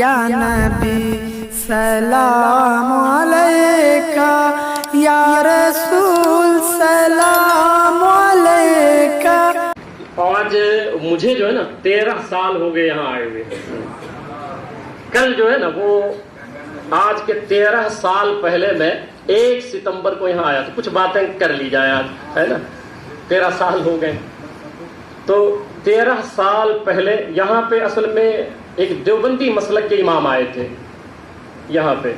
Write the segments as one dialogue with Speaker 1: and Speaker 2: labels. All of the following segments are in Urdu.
Speaker 1: یا نبی سلام علیکہ، یا رسول سلام علیکہ۔
Speaker 2: آج مجھے جو ہے نا 13 سال ہو گئے یہاں آئے ہوئے۔ کل جو ہے نا وہ آج کے 13 سال پہلے میں 1 ستمبر کو یہاں آیا، تو کچھ باتیں کر لی جائے آج، ہے نا 13 سال ہو گئے۔ تو 13 سال پہلے یہاں پہ اصل میں ایک دیوبندی مسلک کے امام آئے تھے یہاں پہ،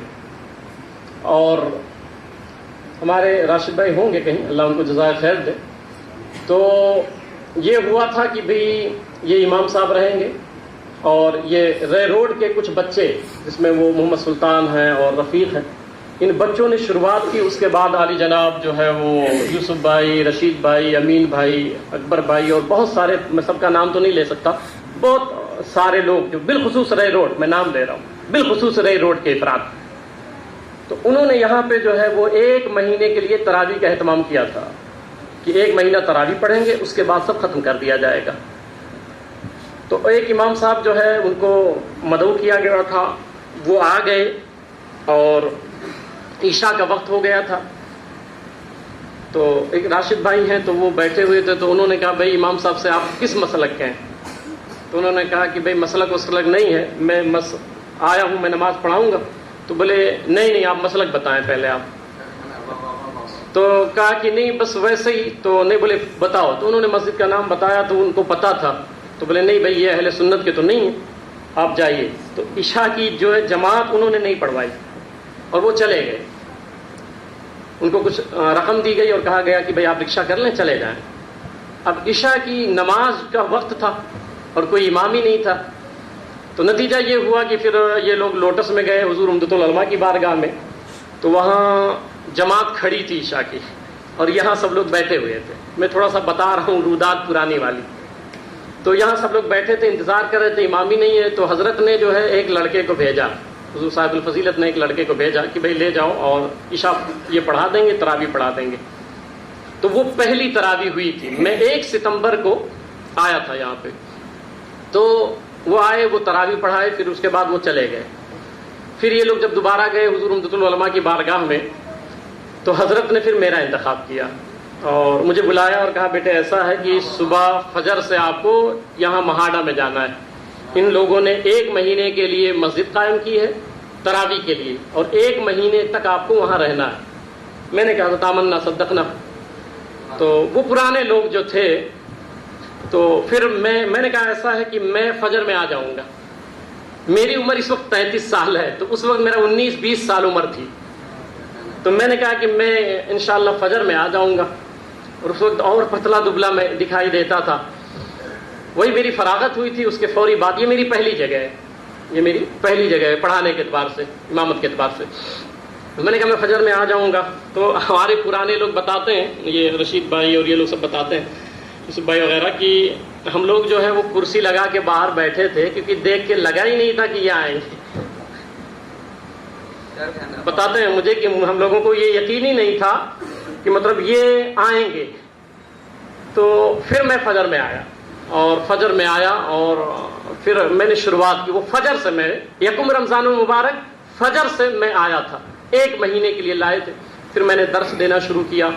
Speaker 2: اور ہمارے راشد بھائی ہوں گے کہیں، اللہ ان کو جزائے خیر دے۔ تو یہ ہوا تھا کہ بھئی یہ امام صاحب رہیں گے، اور یہ رے روڈ کے کچھ بچے جس میں وہ محمد سلطان ہیں اور رفیق ہیں، ان بچوں نے شروعات کی۔ اس کے بعد علی جناب جو ہے وہ یوسف بھائی، رشید بھائی، امین بھائی، اکبر بھائی، اور بہت سارے، میں سب کا نام تو نہیں لے سکتا، بہت سارے لوگ جو بالخصوص رے روڈ، میں نام لے رہا ہوں، بالخصوص رے روڈ کے افراد، تو انہوں نے یہاں پہ جو ہے وہ 1 مہینے کے لیے تراویح کا اہتمام کیا تھا کہ 1 مہینہ تراویح پڑھیں گے، اس کے بعد سب ختم کر دیا جائے گا۔ تو ایک امام صاحب جو ہے ان کو مدعو کیا گیا تھا، وہ آ گئے اور عشاء کا وقت ہو گیا تھا۔ تو ایک راشد بھائی ہیں تو وہ بیٹھے ہوئے تھے، تو انہوں نے کہا بھائی امام صاحب سے آپ کس مسلک کے ہیں؟ تو انہوں نے کہا کہ بھئی مسلک وسلک نہیں ہے، میں آیا ہوں، میں نماز پڑھاؤں گا۔ تو بولے نہیں آپ مسلک بتائیں پہلے آپ۔ تو کہا کہ نہیں بس ویسے ہی، تو نہیں بولے بتاؤ۔ تو انہوں نے مسجد کا نام بتایا، تو ان کو پتا تھا، تو بولے نہیں بھائی یہ اہل سنت کے تو نہیں ہیں، آپ جائیے۔ تو عشاء کی جو ہے جماعت انہوں نے نہیں پڑھوائی اور وہ چلے گئے۔ ان کو کچھ رقم دی گئی اور کہا گیا کہ بھئی آپ رکشہ کر لیں، چلے جائیں۔ اب عشاء کی نماز کا وقت تھا اور کوئی امام ہی نہیں تھا، تو نتیجہ یہ ہوا کہ پھر یہ لوگ لوٹس میں گئے حضور عمدۃ العلماء کی بارگاہ میں، تو وہاں جماعت کھڑی تھی عشاء کی، اور یہاں سب لوگ بیٹھے ہوئے تھے۔ میں تھوڑا سا بتا رہا ہوں رودات پرانی والی۔ تو یہاں سب لوگ بیٹھے تھے، انتظار کر رہے تھے، امام ہی نہیں ہے۔ تو حضرت نے جو ہے ایک لڑکے کو بھیجا، حضور صاحب الفضیلت نے ایک لڑکے کو بھیجا کہ بھئی لے جاؤ اور عشاء یہ پڑھا دیں گے، تراویح پڑھا دیں گے۔ تو وہ پہلی تراویح ہوئی تھی، میں 1 ستمبر کو آیا تھا یہاں پہ۔ تو وہ آئے، وہ تراویح پڑھائے، پھر اس کے بعد وہ چلے گئے۔ پھر یہ لوگ جب دوبارہ گئے حضور عمدۃ العلماء کی بارگاہ میں، تو حضرت نے پھر میرا انتخاب کیا اور مجھے بلایا اور کہا بیٹے ایسا ہے کہ صبح فجر سے آپ کو یہاں مہاڑا میں جانا ہے۔ ان لوگوں نے 1 مہینے کے لیے مسجد قائم کی ہے تراویح کے لیے، اور 1 مہینے تک آپ کو وہاں رہنا ہے۔ میں نے کہا تامنا صدقنا۔ تو وہ پرانے لوگ جو تھے، تو پھر میں نے کہا ایسا ہے کہ میں فجر میں آ جاؤں گا۔ میری عمر اس وقت 33 سال ہے، تو اس وقت میرا 19-20 سال عمر تھی۔ تو میں نے کہا کہ میں انشاءاللہ فجر میں آ جاؤں گا، اور اس وقت اور پتلا دبلا میں دکھائی دیتا تھا۔ وہی میری فراغت ہوئی تھی، اس کے فوری بعد یہ میری پہلی جگہ ہے، یہ میری پہلی جگہ ہے پڑھانے کے اعتبار سے، امامت کے اعتبار سے۔ میں نے کہا میں فجر میں آ جاؤں گا۔ تو ہمارے پرانے لوگ بتاتے ہیں، یہ رشید بھائی اور یہ لوگ سب بتاتے ہیں، یوسف بھائی وغیرہ، کہ ہم لوگ جو ہے وہ کرسی لگا کے باہر بیٹھے تھے، کیونکہ دیکھ کے لگا ہی نہیں تھا کہ یہ آئیں گے۔ بتاتے ہیں مجھے کہ ہم لوگوں کو یہ یقین ہی نہیں تھا کہ مطلب یہ آئیں گے۔ تو پھر میں فجر میں آیا، اور فجر میں آیا اور پھر میں نے شروعات کی۔ وہ فجر سے میں 1 رمضان المبارک فجر سے میں آیا تھا، 1 مہینے کے لیے لائے تھے۔ پھر میں نے درس دینا شروع کیا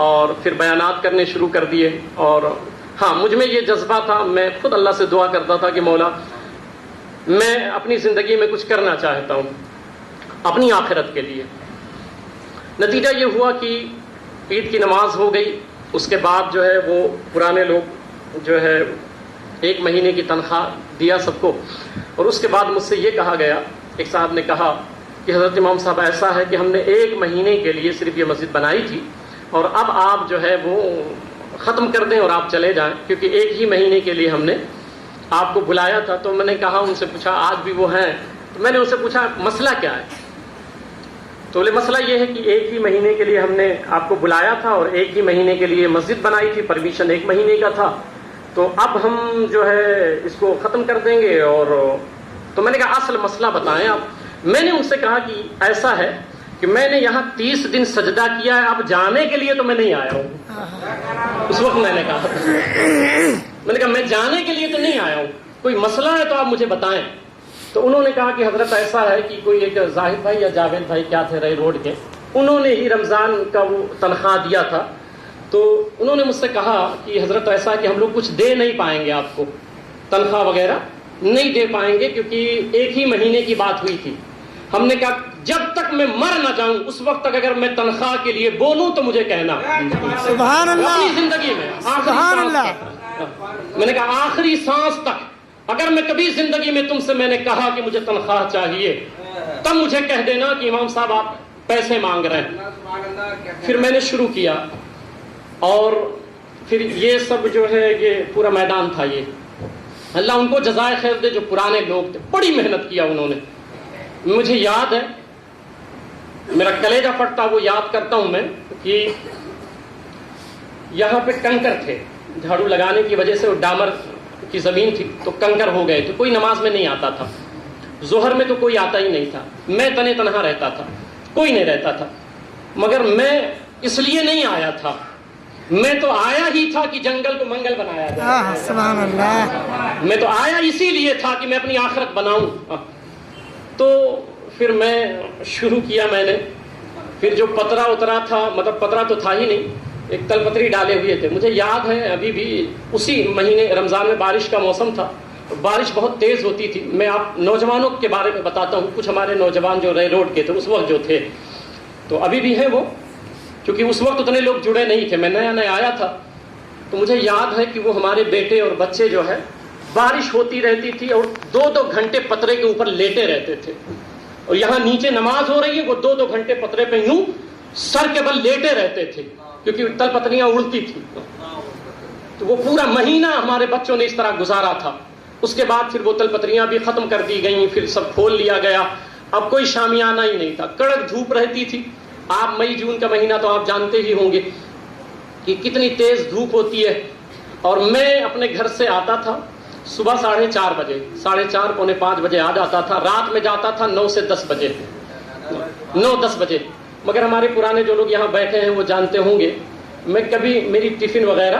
Speaker 2: اور پھر بیانات کرنے شروع کر دیے۔ اور ہاں مجھ میں یہ جذبہ تھا، میں خود اللہ سے دعا کرتا تھا کہ مولا میں اپنی زندگی میں کچھ کرنا چاہتا ہوں اپنی آخرت کے لیے۔ نتیجہ یہ ہوا کہ عید کی نماز ہو گئی، اس کے بعد جو ہے وہ پرانے لوگ جو ہے 1 مہینے کی تنخواہ دیا سب کو، اور اس کے بعد مجھ سے یہ کہا گیا، ایک صاحب نے کہا کہ حضرت امام صاحب ایسا ہے کہ ہم نے 1 مہینے کے لیے صرف یہ مسجد بنائی تھی، اور اب آپ جو ہے وہ ختم کر دیں اور آپ چلے جائیں، کیونکہ 1 ہی مہینے کے لیے ہم نے آپ کو بلایا تھا۔ تو میں نے کہا، ان سے پوچھا، آج بھی وہ ہیں، تو میں نے ان سے پوچھا مسئلہ کیا ہے؟ تو بولے مسئلہ یہ ہے کہ 1 ہی مہینے کے لیے ہم نے آپ کو بلایا تھا اور 1 ہی مہینے کے لیے مسجد بنائی تھی، پرمیشن 1 مہینے کا تھا، تو اب ہم جو ہے اس کو ختم کر دیں گے۔ اور تو میں نے کہا اصل مسئلہ بتائیں آپ۔ میں نے ان سے کہا کہ ایسا ہے کہ میں نے یہاں 30 دن سجدہ کیا ہے، اب جانے کے لیے تو میں نہیں آیا ہوں۔ اس وقت میں نے کہا میں جانے کے لیے تو نہیں آیا ہوں، کوئی مسئلہ ہے تو آپ مجھے بتائیں۔ تو انہوں نے کہا کہ حضرت ایسا ہے کہ کوئی ایک زاہد بھائی یا جاوید بھائی کیا تھے رے روڈ کے، انہوں نے ہی رمضان کا وہ تنخواہ دیا تھا، تو انہوں نے مجھ سے کہا کہ حضرت ایسا ہے کہ ہم لوگ کچھ دے نہیں پائیں گے، آپ کو تنخواہ وغیرہ نہیں دے پائیں گے، کیونکہ ایک ہی مہینے کی بات ہوئی تھی۔ ہم نے کہا جب تک میں مر نہ جاؤں اس وقت تک اگر میں تنخواہ کے لیے بولوں تو مجھے کہنا۔
Speaker 1: سبحان اللہ،
Speaker 2: اپنی زندگی میں
Speaker 1: سبحان اللہ،
Speaker 2: میں نے کہا آخری سانس تک اگر میں کبھی زندگی میں تم سے میں نے کہا کہ مجھے تنخواہ چاہیے تب مجھے کہہ دینا کہ امام صاحب آپ پیسے مانگ رہے ہیں۔ پھر میں نے شروع کیا اور پھر یہ سب جو ہے یہ پورا میدان تھا، یہ اللہ ان کو جزائے خیر دے، جو پرانے لوگ تھے بڑی محنت کیا انہوں نے۔ مجھے یاد ہے، میرا کلیجہ پھٹتا وہ یاد کرتا ہوں میں کہ یہاں پہ کنکر تھے، جھاڑو لگانے کی وجہ سے وہ ڈامر کی زمین تھی تو کنکر ہو گئے تھے، کوئی نماز میں نہیں آتا تھا، ظہر میں تو کوئی آتا ہی نہیں تھا، میں تنے تنہا رہتا تھا، کوئی نہیں رہتا تھا، مگر میں اس لیے نہیں آیا تھا، میں تو آیا ہی تھا کہ جنگل کو منگل بنایا جائے۔
Speaker 1: سبحان اللہ،
Speaker 2: میں تو آیا اسی لیے تھا کہ میں اپنی آخرت بناؤں۔ تو پھر میں شروع کیا، میں نے پھر جو پترا اترا تھا، مطلب پترا تو تھا ہی نہیں، ایک تل پتری ڈالے ہوئے تھے، مجھے یاد ہے ابھی بھی اسی مہینے رمضان میں بارش کا موسم تھا، بارش بہت تیز ہوتی تھی۔ میں آپ نوجوانوں کے بارے میں بتاتا ہوں، کچھ ہمارے نوجوان جو رے روڈ کے تھے اس وقت جو تھے، تو ابھی بھی ہیں وہ، کیونکہ اس وقت اتنے لوگ جڑے نہیں تھے، میں نیا نیا آیا تھا، تو مجھے یاد ہے کہ وہ ہمارے بیٹے اور بچے جو ہے بارش ہوتی رہتی تھی اور 2-2 گھنٹے پترے کے اوپر لیٹے رہتے تھے، اور یہاں نیچے نماز ہو رہی ہے، وہ 2-2 گھنٹے پترے پہ یوں سر کے بل لیٹے رہتے تھے کیونکہ تل پتریاں اڑتی تھی۔ تو وہ پورا مہینہ ہمارے بچوں نے اس طرح گزارا تھا۔ اس کے بعد پھر وہ تل پتریاں بھی ختم کر دی گئیں، پھر سب کھول لیا گیا، اب کوئی شامیانہ ہی نہیں تھا، کڑک دھوپ رہتی تھی۔ آپ مئی جون کا مہینہ تو آپ جانتے ہی ہوں گے کہ کتنی تیز دھوپ ہوتی ہے، اور میں اپنے گھر سے آتا تھا صبح 4:30 بجے، 4:30 پونے 5 بجے آ جاتا تھا، رات میں جاتا تھا 9 سے 10 بجے، 9-10 بجے۔ مگر ہمارے پرانے جو لوگ یہاں بیٹھے ہیں وہ جانتے ہوں گے، میں کبھی میری ٹفن وغیرہ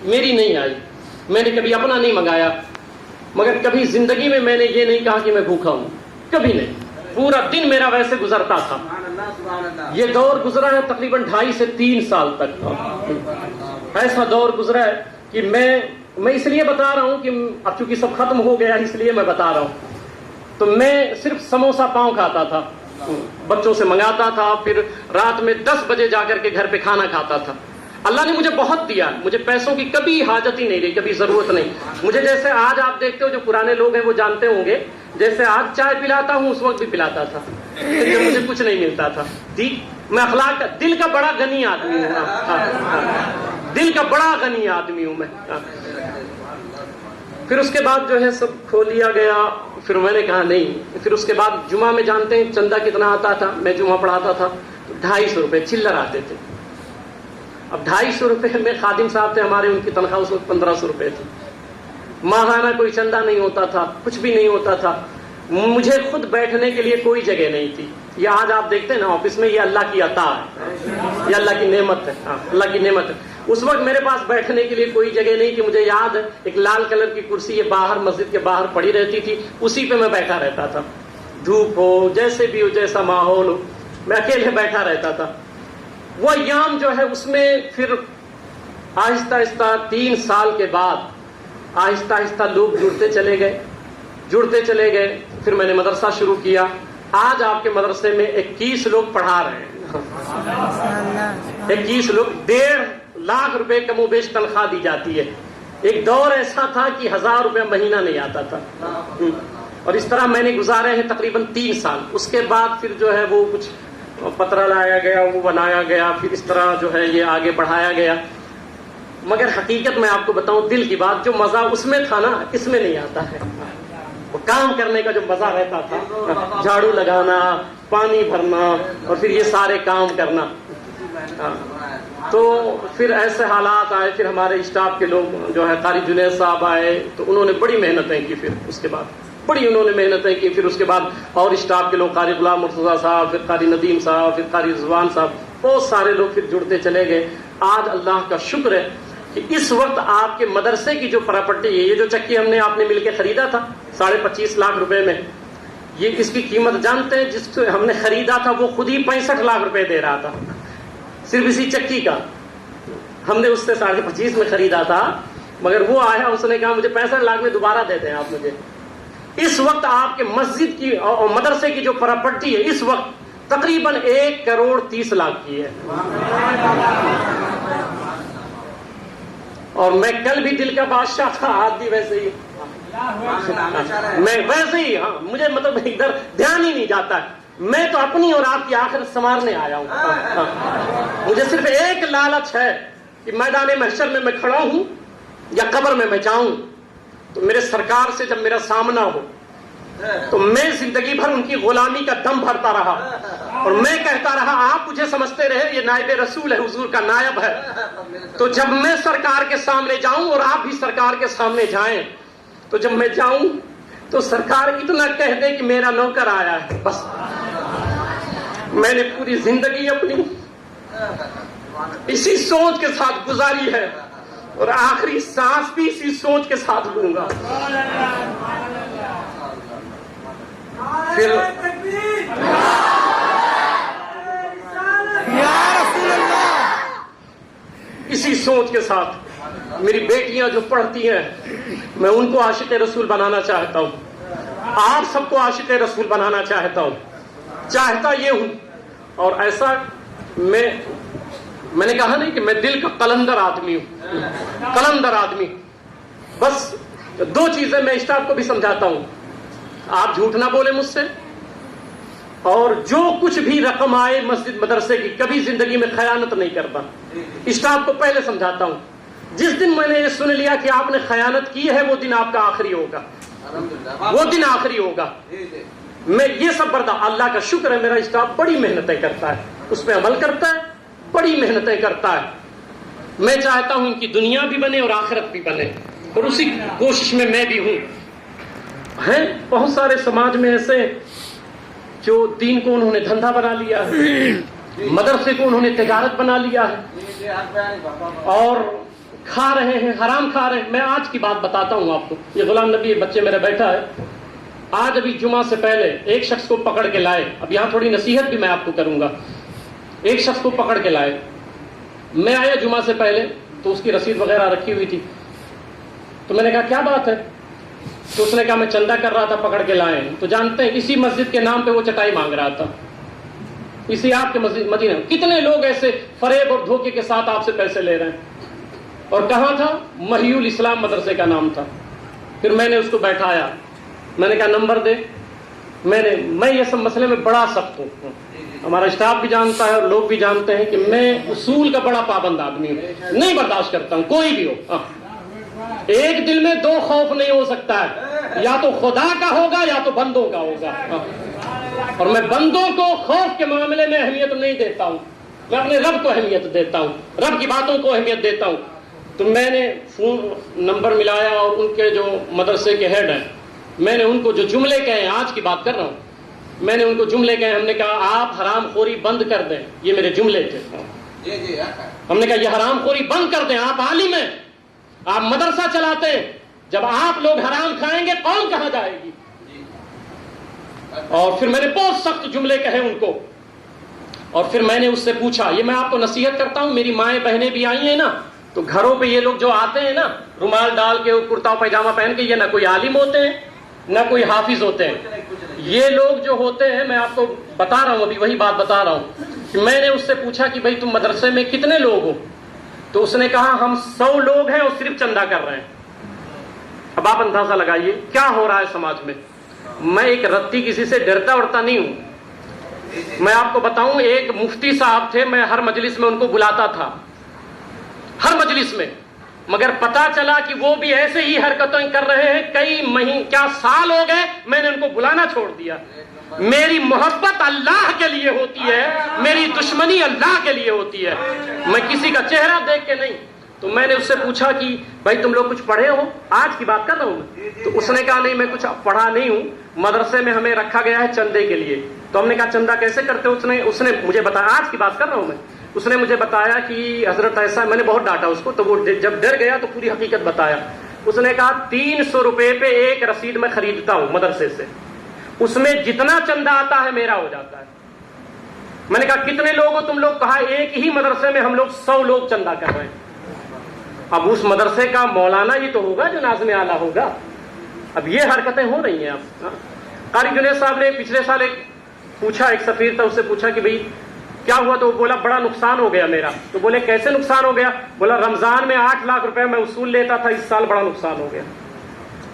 Speaker 2: میری نہیں آئی، میں نے کبھی اپنا نہیں منگایا، مگر کبھی زندگی میں میں نے یہ نہیں کہا کہ میں بھوکا ہوں، کبھی نہیں، پورا دن میرا ویسے گزرتا تھا۔ یہ دور گزرا ہے تقریباً 2.5 سے 3 سال تک، ایسا دور گزرا ہے کہ میں اس لیے بتا رہا ہوں کہ اب چونکہ سب ختم ہو گیا اس لیے میں بتا رہا ہوں۔ تو میں صرف سموسا پاؤں کھاتا تھا، بچوں سے منگاتا تھا، پھر رات میں 10 بجے جا کر کے گھر پہ کھانا کھاتا تھا۔ اللہ نے مجھے بہت دیا، مجھے پیسوں کی کبھی حاجت ہی نہیں رہی، کبھی ضرورت نہیں۔ مجھے جیسے آج آپ دیکھتے ہو، جو پرانے لوگ ہیں وہ جانتے ہوں گے، جیسے آج چائے پلاتا ہوں اس وقت بھی پلاتا تھا، مجھے کچھ نہیں ملتا تھا۔ میں اخلاق کا دل کا بڑا غنی آدمی ہوں، دل کا بڑا غنی آدمی ہوں میں۔ پھر اس کے بعد جو ہے سب کھول لیا گیا، پھر میں نے کہا نہیں۔ پھر اس کے بعد جمعہ میں جانتے ہیں چندہ کتنا آتا تھا، میں جمعہ پڑھاتا تھا تو 250 روپے چلر آتے تھے۔ اب 250 روپے میں خادم صاحب تھے ہمارے، ان کی تنخواہ اس وقت 1500 روپے تھی، ماہانہ کوئی چندہ نہیں ہوتا تھا، کچھ بھی نہیں ہوتا تھا، مجھے خود بیٹھنے کے لیے کوئی جگہ نہیں تھی۔ یہ آج آپ دیکھتے ہیں نا آفس میں، یہ اللہ کی عطا ہے، یہ اللہ کی نعمت ہے، اللہ کی نعمت ہے۔ اس وقت میرے پاس بیٹھنے کے لیے کوئی جگہ نہیں تھی، مجھے یاد ہے ایک لال کلر کی کرسی یہ باہر مسجد کے باہر پڑی رہتی تھی، اسی پہ میں بیٹھا رہتا تھا، دھوپ ہو جیسے بھی ہو، جیسا ماحول ہو، میں اکیلے بیٹھا رہتا تھا۔ وہ ایام جو ہے اس میں پھر آہستہ آہستہ 3 سال کے بعد آہستہ آہستہ لوگ جڑتے چلے گئے۔ پھر میں نے مدرسہ شروع کیا، آج آپ کے مدرسے میں 21 لوگ پڑھا رہے ہیں، 21 لوگ، 1.5 لاکھ روپے کم و بیش تنخواہ دی جاتی ہے۔ ایک دور ایسا تھا کہ 1000 روپے مہینہ نہیں آتا تھا، اور اس طرح میں نے گزارے ہیں تقریباً 3 سال۔ اس کے بعد پھر جو ہے وہ کچھ پترا لایا گیا، وہ بنایا گیا، پھر اس طرح جو ہے یہ آگے بڑھایا گیا۔ مگر حقیقت میں آپ کو بتاؤں دل کی بات، جو مزہ اس میں تھا نا اس میں نہیں آتا ہے۔ وہ کام کرنے کا جو مزہ رہتا تھا، جھاڑو لگانا، پانی بھرنا اور پھر یہ سارے کام کرنا، تو پھر ایسے حالات آئے۔ پھر ہمارے اسٹاف کے لوگ جو ہے قاری جنید صاحب آئے، تو انہوں نے بڑی محنتیں کی، پھر اس کے بعد بڑی انہوں نے محنتیں کی۔ پھر اس کے بعد اور اسٹاف کے لوگ، قاری غلام مرتضیٰ صاحب، پھر قاری ندیم صاحب، پھر قاری رضوان صاحب، بہت سارے لوگ پھر جڑتے چلے گئے۔ آج اللہ کا شکر ہے کہ اس وقت آپ کے مدرسے کی جو پراپرٹی ہے، یہ جو چکی ہم نے آپ نے مل کے خریدا تھا 25.5 لاکھ روپے میں، یہ اس کی قیمت جانتے ہیں؟ جس کو ہم نے خریدا تھا وہ خود ہی 65 لاکھ روپے دے رہا تھا، صرف اسی چکی کا. ہم نے اس سے 25.5 میں خریدا تھا، مگر وہ آیا، اس نے کہا مجھے 65 لاکھ میں دوبارہ دے دیں آپ مجھے. اس وقت آپ کے مسجد کی اور مدرسے کی جو پراپرٹی ہے اس وقت تقریباً 1 کروڑ 30 لاکھ کی ہے. اور میں کل بھی دل کا بادشاہ تھا، آج بھی ویسے ہی میں ویسے ہی. ہاں مجھے مطلب ادھر دھیان ہی نہیں جاتا ہے. میں تو اپنی اور آپ کی آخرت سنوارنے آیا ہوں. مجھے صرف ایک لالچ ہے کہ میدان محشر میں کھڑا ہوں یا قبر میں جاؤں تو میرے سرکار سے جب میرا سامنا ہو تو میں زندگی بھر ان کی غلامی کا دم بھرتا رہا اور میں کہتا رہا آپ مجھے سمجھتے رہے یہ نائب رسول ہے، حضور کا نائب ہے. تو جب میں سرکار کے سامنے جاؤں اور آپ بھی سرکار کے سامنے جائیں تو جب میں جاؤں تو سرکار اتنا کہہ دے کہ میرا نوکر آیا ہے. بس میں نے پوری زندگی اپنی اسی سوچ کے ساتھ گزاری ہے اور آخری سانس بھی اسی سوچ کے ساتھ لوں گا. پھر
Speaker 1: یا رسول اللہ،
Speaker 2: اسی سوچ کے ساتھ میری بیٹیاں جو پڑھتی ہیں میں ان کو عاشق رسول بنانا چاہتا ہوں، آپ سب کو عاشق رسول بنانا چاہتا ہوں. چاہتا یہ ہوں اور ایسا میں نے کہا نہیں کہ میں دل کا قلندر آدمی ہوں، قلندر آدمی. بس 2 چیزیں میں اسٹاف کو بھی سمجھاتا ہوں، آپ جھوٹ نہ بولے مجھ سے، اور جو کچھ بھی رقم آئے مسجد مدرسے کی کبھی زندگی میں خیانت نہیں کرتا. اسٹاف کو پہلے سمجھاتا ہوں جس دن میں نے یہ سن لیا کہ آپ نے خیانت کی ہے وہ دن آپ کا آخری ہوگا، وہ دن آخری ہوگا. میں یہ سب برداشت، اللہ کا شکر ہے میرا اسٹاف بڑی محنتیں کرتا ہے، اس پہ عمل کرتا ہے، بڑی محنتیں کرتا ہے. میں چاہتا ہوں ان کی دنیا بھی بنے اور آخرت بھی بنے اور اسی کوشش میں میں بھی ہوں. ہیں بہت سارے سماج میں ایسے جو دین کو انہوں نے دھندا بنا لیا ہے، مدرسے کو انہوں نے تجارت بنا لیا ہے اور کھا رہے ہیں، حرام کھا رہے ہیں. میں آج کی بات بتاتا ہوں آپ کو. یہ غلام نبی بچے میرا بیٹھا ہے، آج ابھی جمعہ سے پہلے ایک شخص کو پکڑ کے لائے. اب یہاں تھوڑی نصیحت بھی میں آپ کو کروں گا. ایک شخص کو پکڑ کے لائے، میں آیا جمعہ سے پہلے تو اس کی رسید وغیرہ رکھی ہوئی تھی. تو میں نے کہا کیا بات ہے؟ تو اس نے کہا میں چندہ کر رہا تھا پکڑ کے لائے. تو جانتے ہیں اسی مسجد کے نام پہ وہ چٹائی مانگ رہا تھا، اسی آپ کے مسجد مدینہ. کتنے لوگ ایسے فریب اور دھوکے کے ساتھ آپ سے پیسے لے رہے ہیں. اور کہاں تھا؟ محی الاسلام مدرسے کا نام تھا. پھر میں نے اس کو بیٹھایا، میں نے کہا نمبر دے. میں یہ سب مسئلے میں بڑا سخت ہوں، ہمارا اسٹاف بھی جانتا ہے اور لوگ بھی جانتے ہیں کہ میں اصول کا بڑا پابند آدمی ہوں، نہیں برداشت کرتا ہوں کوئی بھی ہو. ایک دل میں 2 خوف نہیں ہو سکتا ہے، یا تو خدا کا ہوگا یا تو بندوں کا ہوگا. اور میں بندوں کو خوف کے معاملے میں اہمیت نہیں دیتا ہوں، میں اپنے رب کو اہمیت دیتا ہوں، رب کی باتوں کو اہمیت دیتا ہوں. تو میں نے فون نمبر ملایا اور ان کے جو مدرسے کے ہیڈ ہیں میں نے ان کو جو جملے کہے، آج کی بات کر رہا ہوں، میں نے ان کو جملے کہے. ہم نے کہا آپ حرام خوری بند کر دیں، یہ میرے جملے تھے. ہم نے کہا یہ حرام خوری بند کر دیں، آپ عالم ہیں، آپ مدرسہ چلاتے ہیں، جب آپ لوگ حرام کھائیں گے قوم کہاں جائے گی؟ اور پھر میں نے بہت سخت جملے کہے ان کو. اور پھر میں نے اس سے پوچھا، یہ میں آپ کو نصیحت کرتا ہوں، میری مائیں بہنیں بھی آئی ہیں نا، تو گھروں پہ یہ لوگ جو آتے ہیں نا رومال ڈال کے کرتا پیجامہ پہن کے، یہ نہ کوئی عالم ہوتے ہیں نہ کوئی حافظ ہوتے ہیں. یہ لوگ جو ہوتے ہیں، میں آپ کو بتا رہا ہوں، ابھی وہی بات بتا رہا ہوں کہ میں نے اس سے پوچھا کہ بھائی تم مدرسے میں کتنے لوگ ہو؟ تو اس نے کہا ہم 100 لوگ ہیں اور صرف چندہ کر رہے ہیں. اب آپ اندازہ لگائیے کیا ہو رہا ہے سماج میں. میں ایک رتی کسی سے ڈرتا اڑتا نہیں ہوں. میں آپ کو بتاؤں، ایک مفتی صاحب تھے، میں ہر مجلس میں ان کو بلاتا تھا، ہر مجلس میں، مگر پتا چلا کہ وہ بھی ایسے ہی حرکتیں کر رہے ہیں. کئی مہینے کیا سال ہو گئے میں نے ان کو بلانا چھوڑ دیا. میری محبت اللہ کے لیے ہوتی ہے، میری دشمنی اللہ کے لیے ہوتی ہے، میں کسی کا چہرہ دیکھ کے نہیں. تو میں نے اس سے پوچھا کہ بھائی تم لوگ کچھ پڑھے ہو؟ آج کی بات کر رہا ہوں میں. تو اس نے کہا نہیں میں کچھ پڑھا نہیں ہوں، مدرسے میں ہمیں رکھا گیا ہے چندے کے لیے. تو ہم نے کہا چندہ کیسے کرتے ہو؟ اس نے مجھے بتایا، آج کی بات کر رہا ہوں میں، اس نے مجھے بتایا کہ حضرت ایسا. میں نے بہت ڈانٹا اس کو، تو وہ جب ڈر گیا تو پوری حقیقت بتایا. اس نے کہا 300 روپے پہ ایک رسید میں خریدتا ہوں مدرسے سے، اس میں جتنا چندہ آتا ہے میرا ہو جاتا ہے. میں نے کہا کتنے لوگ ہو تم لوگ؟ کہا ایک ہی مدرسے میں ہم لوگ 100 لوگ چندہ کر رہے ہیں. اب اس مدرسے کا مولانا ہی تو ہوگا جو ناظم اعلیٰ ہوگا. اب یہ حرکتیں ہو رہی ہیں. اب قاری جنید صاحب نے پچھلے سال ایک پوچھا، ایک سفیر تھا، اس سے پوچھا کہ بھئی کیا ہوا؟ تو وہ بولا بڑا نقصان ہو گیا میرا. تو بولے کیسے نقصان ہو گیا؟ بولا رمضان میں 8 لاکھ روپے میں اصول لیتا تھا، اس سال بڑا نقصان ہو گیا.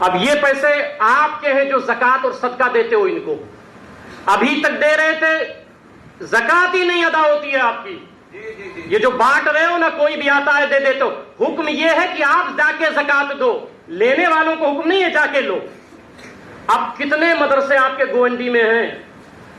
Speaker 2: اب یہ پیسے آپ کے ہیں جو زکوٰۃ اور صدقہ دیتے ہو ان کو، ابھی تک دے رہے تھے، زکوٰۃ ہی نہیں ادا ہوتی ہے آپ کی. یہ جو بانٹ رہے ہو نا، کوئی بھی آتا ہے دے دیتے ہو. حکم یہ ہے کہ آپ جا کے زکوٰۃ دو، لینے والوں کو حکم نہیں ہے جا کے لو. اب کتنے مدرسے آپ کے گوونڈی میں ہیں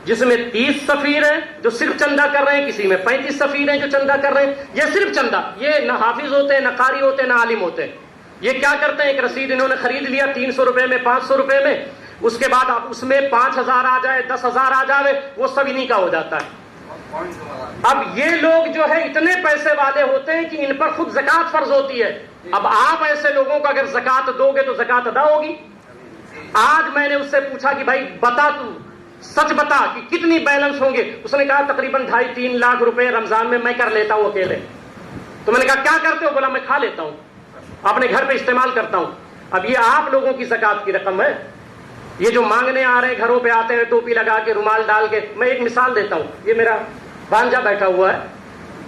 Speaker 2: جس میں 30 سفیر ہیں جو صرف چندہ کر رہے ہیں، کسی میں 35 سفیر ہیں جو چندہ کر رہے ہیں. یہ صرف چندہ، یہ نہ حافظ ہوتے ہیں، نہ قاری ہوتے ہیں، نہ عالم ہوتے ہیں. یہ کیا کرتے ہیں؟ ایک رسید انہوں نے خرید لیا 300 روپے میں، 500 روپے میں، اس کے بعد آپ اس میں 5000 آ جائے، 10,000 آ جائے، وہ سب انہی کا ہو جاتا ہے. اب یہ لوگ جو ہے اتنے پیسے والے ہوتے ہیں کہ ان پر خود زکوٰۃ فرض ہوتی ہے. اب آپ ایسے لوگوں کو اگر زکوٰۃ دو گے تو زکوٰۃ ادا ہوگی. آج میں نے اس سے پوچھا کہ بھائی بتا، تو سچ بتا کہ کتنی بیلنس ہوں گے؟ اس نے کہا تقریباً 2.5-3 لاکھ روپے رمضان میں میں کر لیتا ہوں اکیلے. تو میں نے کہا کیا کرتے ہو؟ بولا میں کھا لیتا ہوں، اپنے گھر پہ استعمال کرتا ہوں. اب یہ آپ لوگوں کی زکوٰۃ کی رقم ہے. یہ جو مانگنے آ رہے ہیں، گھروں پہ آتے ہیں ٹوپی لگا کے، رومال ڈال کے. میں ایک مثال دیتا ہوں. یہ میرا بھانجا بیٹھا ہوا ہے،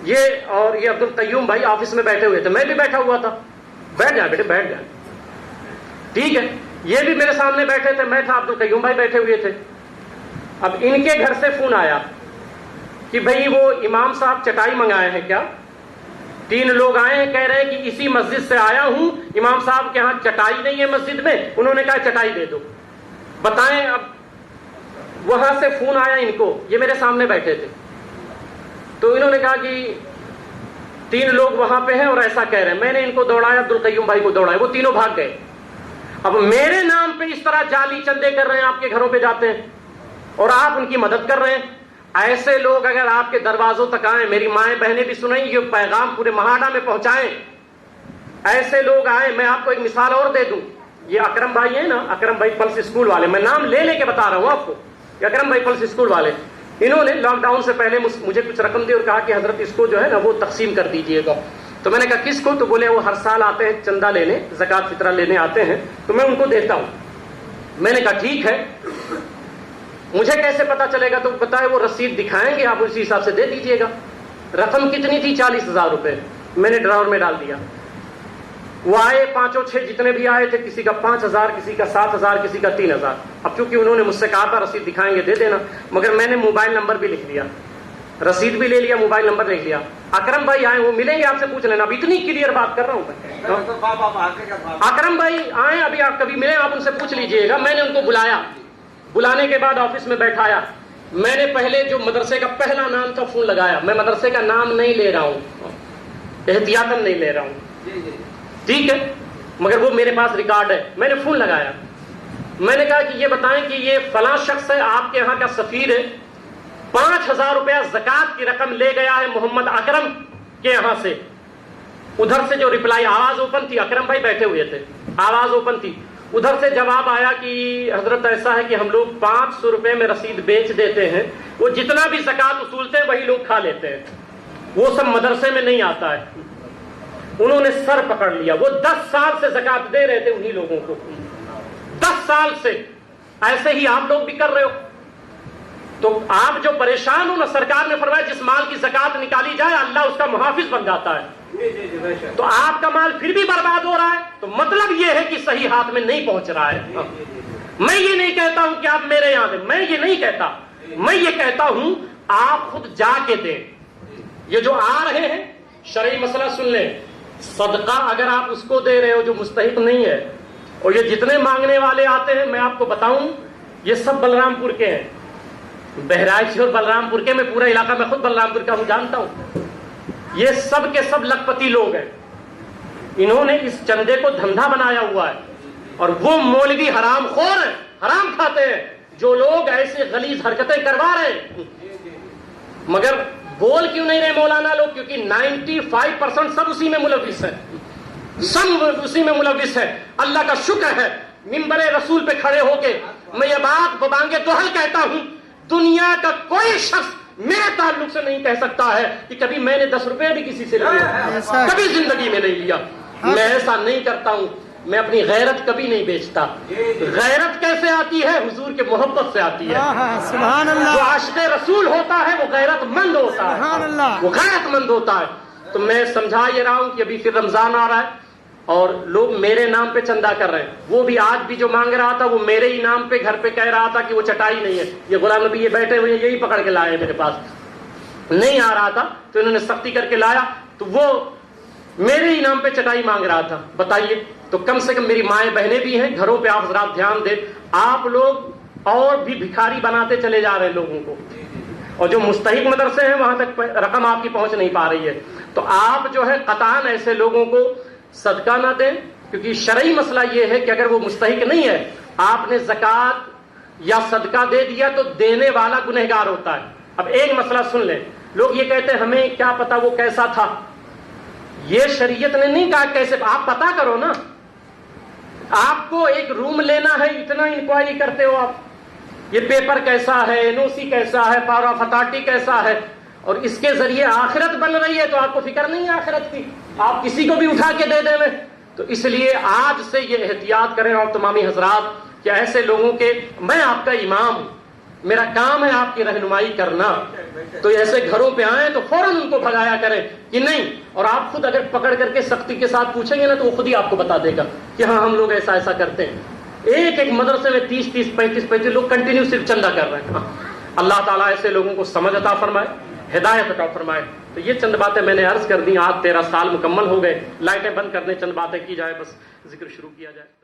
Speaker 2: یہ اور یہ عبد القیوم بھائی آفس میں بیٹھے ہوئے تھے، میں بھی بیٹھا ہوا تھا. بیٹھ جائیں بیٹے، بیٹھ جائیں. ٹھیک ہے. یہ بھی میرے سامنے بیٹھے تھے، میں تھا، عبد القیوم بھائی بیٹھے ہوئے تھے. اب ان کے گھر سے فون آیا کہ بھئی وہ امام صاحب چٹائی منگائے ہیں کیا؟ 3 لوگ آئے ہیں، کہہ رہے ہیں کہ اسی مسجد سے آیا ہوں، امام صاحب کے ہاں چٹائی نہیں ہے مسجد میں، انہوں نے کہا چٹائی دے دو. بتائیں. اب وہاں سے فون آیا ان کو، یہ میرے سامنے بیٹھے تھے. تو انہوں نے کہا کہ 3 لوگ وہاں پہ ہیں اور ایسا کہہ رہے ہیں. میں نے ان کو دوڑایا، عبد القیوم بھائی کو دوڑایا، وہ تینوں بھاگ گئے. اب میرے نام پہ اس طرح جعلی چندے کر رہے ہیں، آپ کے گھروں پہ جاتے ہیں اور آپ ان کی مدد کر رہے ہیں. ایسے لوگ اگر آپ کے دروازوں تک آئیں، میری مائیں بہنیں بھی سنیں، یہ پیغام پورے مہاڑا میں پہنچائیں. ایسے لوگ آئیں. میں آپ کو ایک مثال اور دے دوں. یہ اکرم بھائی ہیں نا، اکرم بھائی پلس اسکول والے، میں نام لے لے کے بتا رہا ہوں آپ کو. یہ اکرم بھائی پلس اسکول والے، انہوں نے لاک ڈاؤن سے پہلے مجھے کچھ رقم دی اور کہا کہ حضرت اس کو جو ہے نا وہ تقسیم کر دیجئے گا. تو میں نے کہا کس کو؟ تو بولے وہ ہر سال آتے ہیں چندہ لینے، زکوٰۃ فطرہ لینے آتے ہیں، تو میں ان کو دیتا ہوں. میں نے کہا ٹھیک ہے. مجھے کیسے پتا چلے گا؟ تو بتائے وہ رسید دکھائیں گے، آپ اسی حساب سے دے دیجئے گا. رقم کتنی تھی؟ 40,000 روپے. میں نے ڈراور میں ڈال دیا. وہ آئے 5-6 جتنے بھی آئے تھے، کسی کا 5,000، کسی کا 7,000، کسی کا 3,000. اب چونکہ انہوں نے مجھ سے کہا تھا رسید دکھائیں گے دے دینا، مگر میں نے موبائل نمبر بھی لکھ لیا، رسید بھی لے لیا، موبائل نمبر لکھ لیا. اکرم بھائی آئے، وہ ملیں گے، آپ سے پوچھ لینا. اب اتنی کلیئر بات کر رہا ہوں میں. اکرم بھائی آئے، ابھی آپ کبھی ملیں، آپ ان سے پوچھ لیجئے گا. میں نے ان کو بلایا، بلانے کے بعد آفس میں بیٹھایا. میں نے پہلے جو مدرسے کا پہلا نام تھا فون لگایا. میں مدرسے کا نام نہیں لے رہا ہوں، احتیاطاً نہیں لے رہا ہوں، ٹھیک ہے، مگر وہ میرے پاس ریکارڈ ہے. میں نے فون لگایا. میں نے کہا کہ یہ بتائیں کہ یہ فلاں شخص ہے، آپ کے یہاں کا سفیر ہے، 5,000 روپیہ زکوٰۃ کی رقم لے گیا ہے محمد اکرم کے یہاں سے. ادھر سے جو ریپلائی، آواز اوپن تھی، اکرم بھائی بیٹھے ہوئے تھے، آواز اوپن تھی. ادھر سے جواب آیا کہ حضرت ایسا ہے کہ ہم لوگ 500 روپے میں رسید بیچ دیتے ہیں، وہ جتنا بھی زکوٰۃ اصولتے ہیں وہی لوگ کھا لیتے ہیں، وہ سب مدرسے میں نہیں آتا ہے. انہوں نے سر پکڑ لیا. وہ 10 سال سے زکوٰۃ دے رہے تھے انہی لوگوں کو، 10 سال سے. ایسے ہی آپ لوگ بھی کر رہے ہو. تو آپ جو پریشان ہو نا، سرکار نے فرمایا جس مال کی زکوٰۃ نکالی جائے اللہ اس کا محافظ بن جاتا ہے. تو آپ کا مال پھر بھی برباد ہو رہا ہے، تو مطلب یہ ہے کہ صحیح ہاتھ میں نہیں پہنچ رہا ہے. میں یہ نہیں کہتا ہوں کہ آپ میرے یہاں دیں، میں یہ نہیں کہتا. میں یہ کہتا ہوں آپ خود جا کے دیں. یہ جو آ رہے ہیں شرعی مسئلہ سن لیں. صدقہ اگر آپ اس کو دے رہے ہو جو مستحق نہیں ہے، اور یہ جتنے مانگنے والے آتے ہیں، میں آپ کو بتاؤں یہ سب بلرام پور کے ہیں، بہرائچ اور بلرام پور کے. میں پورا علاقہ میں خود بلرام پور کا ہوں، جانتا ہوں. یہ سب کے سب لکھپتی لوگ ہیں. انہوں نے اس چندے کو دھندا بنایا ہوا ہے، اور وہ مولوی حرام خور ہیں، حرام کھاتے ہیں جو لوگ ایسے غلیظ حرکتیں کروا رہے ہیں. مگر بول کیوں نہیں رہے مولانا لوگ؟ کیونکہ 95% سب اسی میں ملوث ہے، سب اسی میں ملوث ہے. اللہ کا شکر ہے ممبر رسول پہ کھڑے ہو کے میں یہ بات ببانگے دوہل کہتا ہوں، دنیا کا کوئی شخص میرے تعلق سے نہیں کہہ سکتا ہے کہ کبھی میں نے 10 روپے بھی کسی سے لیا، کبھی زندگی میں نہیں لیا۔ میں ایسا نہیں کرتا ہوں، میں اپنی غیرت کبھی نہیں بیچتا۔ غیرت کیسے آتی ہے؟ حضور کے محبت سے آتی ہے۔
Speaker 1: سبحان اللہ،
Speaker 2: جو عاشق رسول ہوتا ہے وہ غیرت مند ہوتا ہے،
Speaker 1: سبحان اللہ،
Speaker 2: وہ غیرت مند ہوتا ہے۔ تو میں سمجھا یہ رہا ہوں کہ ابھی پھر رمضان آ رہا ہے اور لوگ میرے نام پہ چندہ کر رہے ہیں۔ وہ بھی آج بھی جو مانگ رہا تھا وہ میرے ہی نام پہ گھر پہ کہہ رہا تھا کہ وہ چٹائی نہیں ہے، یہ غلام نبی یہ بیٹھے ہوئے یہی پکڑ کے لائے میرے پاس، نہیں آ رہا تھا تو انہوں نے سختی کر کے لایا، تو وہ میرے ہی نام پہ چٹائی مانگ رہا تھا۔ بتائیے، تو کم سے کم میری مائیں بہنیں بھی ہیں گھروں پہ، آپ حضرات دھیان دیں، آپ لوگ اور بھی بھکاری بناتے چلے جا رہے ہیں لوگوں کو، اور جو مستحق مدرسے ہیں وہاں تک رقم آپ کی پہنچ نہیں پا رہی ہے۔ تو آپ جو ہے قطعاً ایسے لوگوں کو صدقہ نہ دیں، کیونکہ شرعی مسئلہ یہ ہے کہ اگر وہ مستحق نہیں ہے، آپ نے زکوٰۃ یا صدقہ دے دیا تو دینے والا گنہگار ہوتا ہے۔ اب ایک مسئلہ سن لیں، لوگ یہ کہتے ہیں ہمیں کیا پتا وہ کیسا تھا، یہ شریعت نے نہیں کہا کیسے، آپ پتا کرو نا۔ آپ کو ایک روم لینا ہے، اتنا انکوائری کرتے ہو آپ، یہ پیپر کیسا ہے، NOC کیسا ہے، پاور آف اتھارٹی کیسا ہے، اور اس کے ذریعے آخرت بن رہی ہے تو آپ کو فکر نہیں ہے آخرت کی، آپ کسی کو بھی اٹھا کے دے دیں۔ تو اس لیے آج سے یہ احتیاط کریں اور تمامی حضرات کہ ایسے لوگوں کے، میں آپ کا امام ہوں، میرا کام ہے آپ کی رہنمائی کرنا، تو ایسے گھروں پہ آئیں تو فوراً ان کو بھگایا کریں کہ نہیں، اور آپ خود اگر پکڑ کر کے سختی کے ساتھ پوچھیں گے نا تو وہ خود ہی آپ کو بتا دے گا کہ ہاں ہم لوگ ایسا ایسا کرتے ہیں۔ ایک ایک مدرسے میں 30 35 لوگ کنٹینیو صرف چندہ کر رہے ہیں۔ اللہ تعالیٰ ایسے لوگوں کو سمجھ عطا فرمائے، ہدایت عطا فرمائے۔ تو یہ چند باتیں میں نے عرض کر دی، آج 13 سال مکمل ہو گئے، لائٹیں بند کر دیں، چند باتیں کی جائے، بس ذکر شروع کیا جائے۔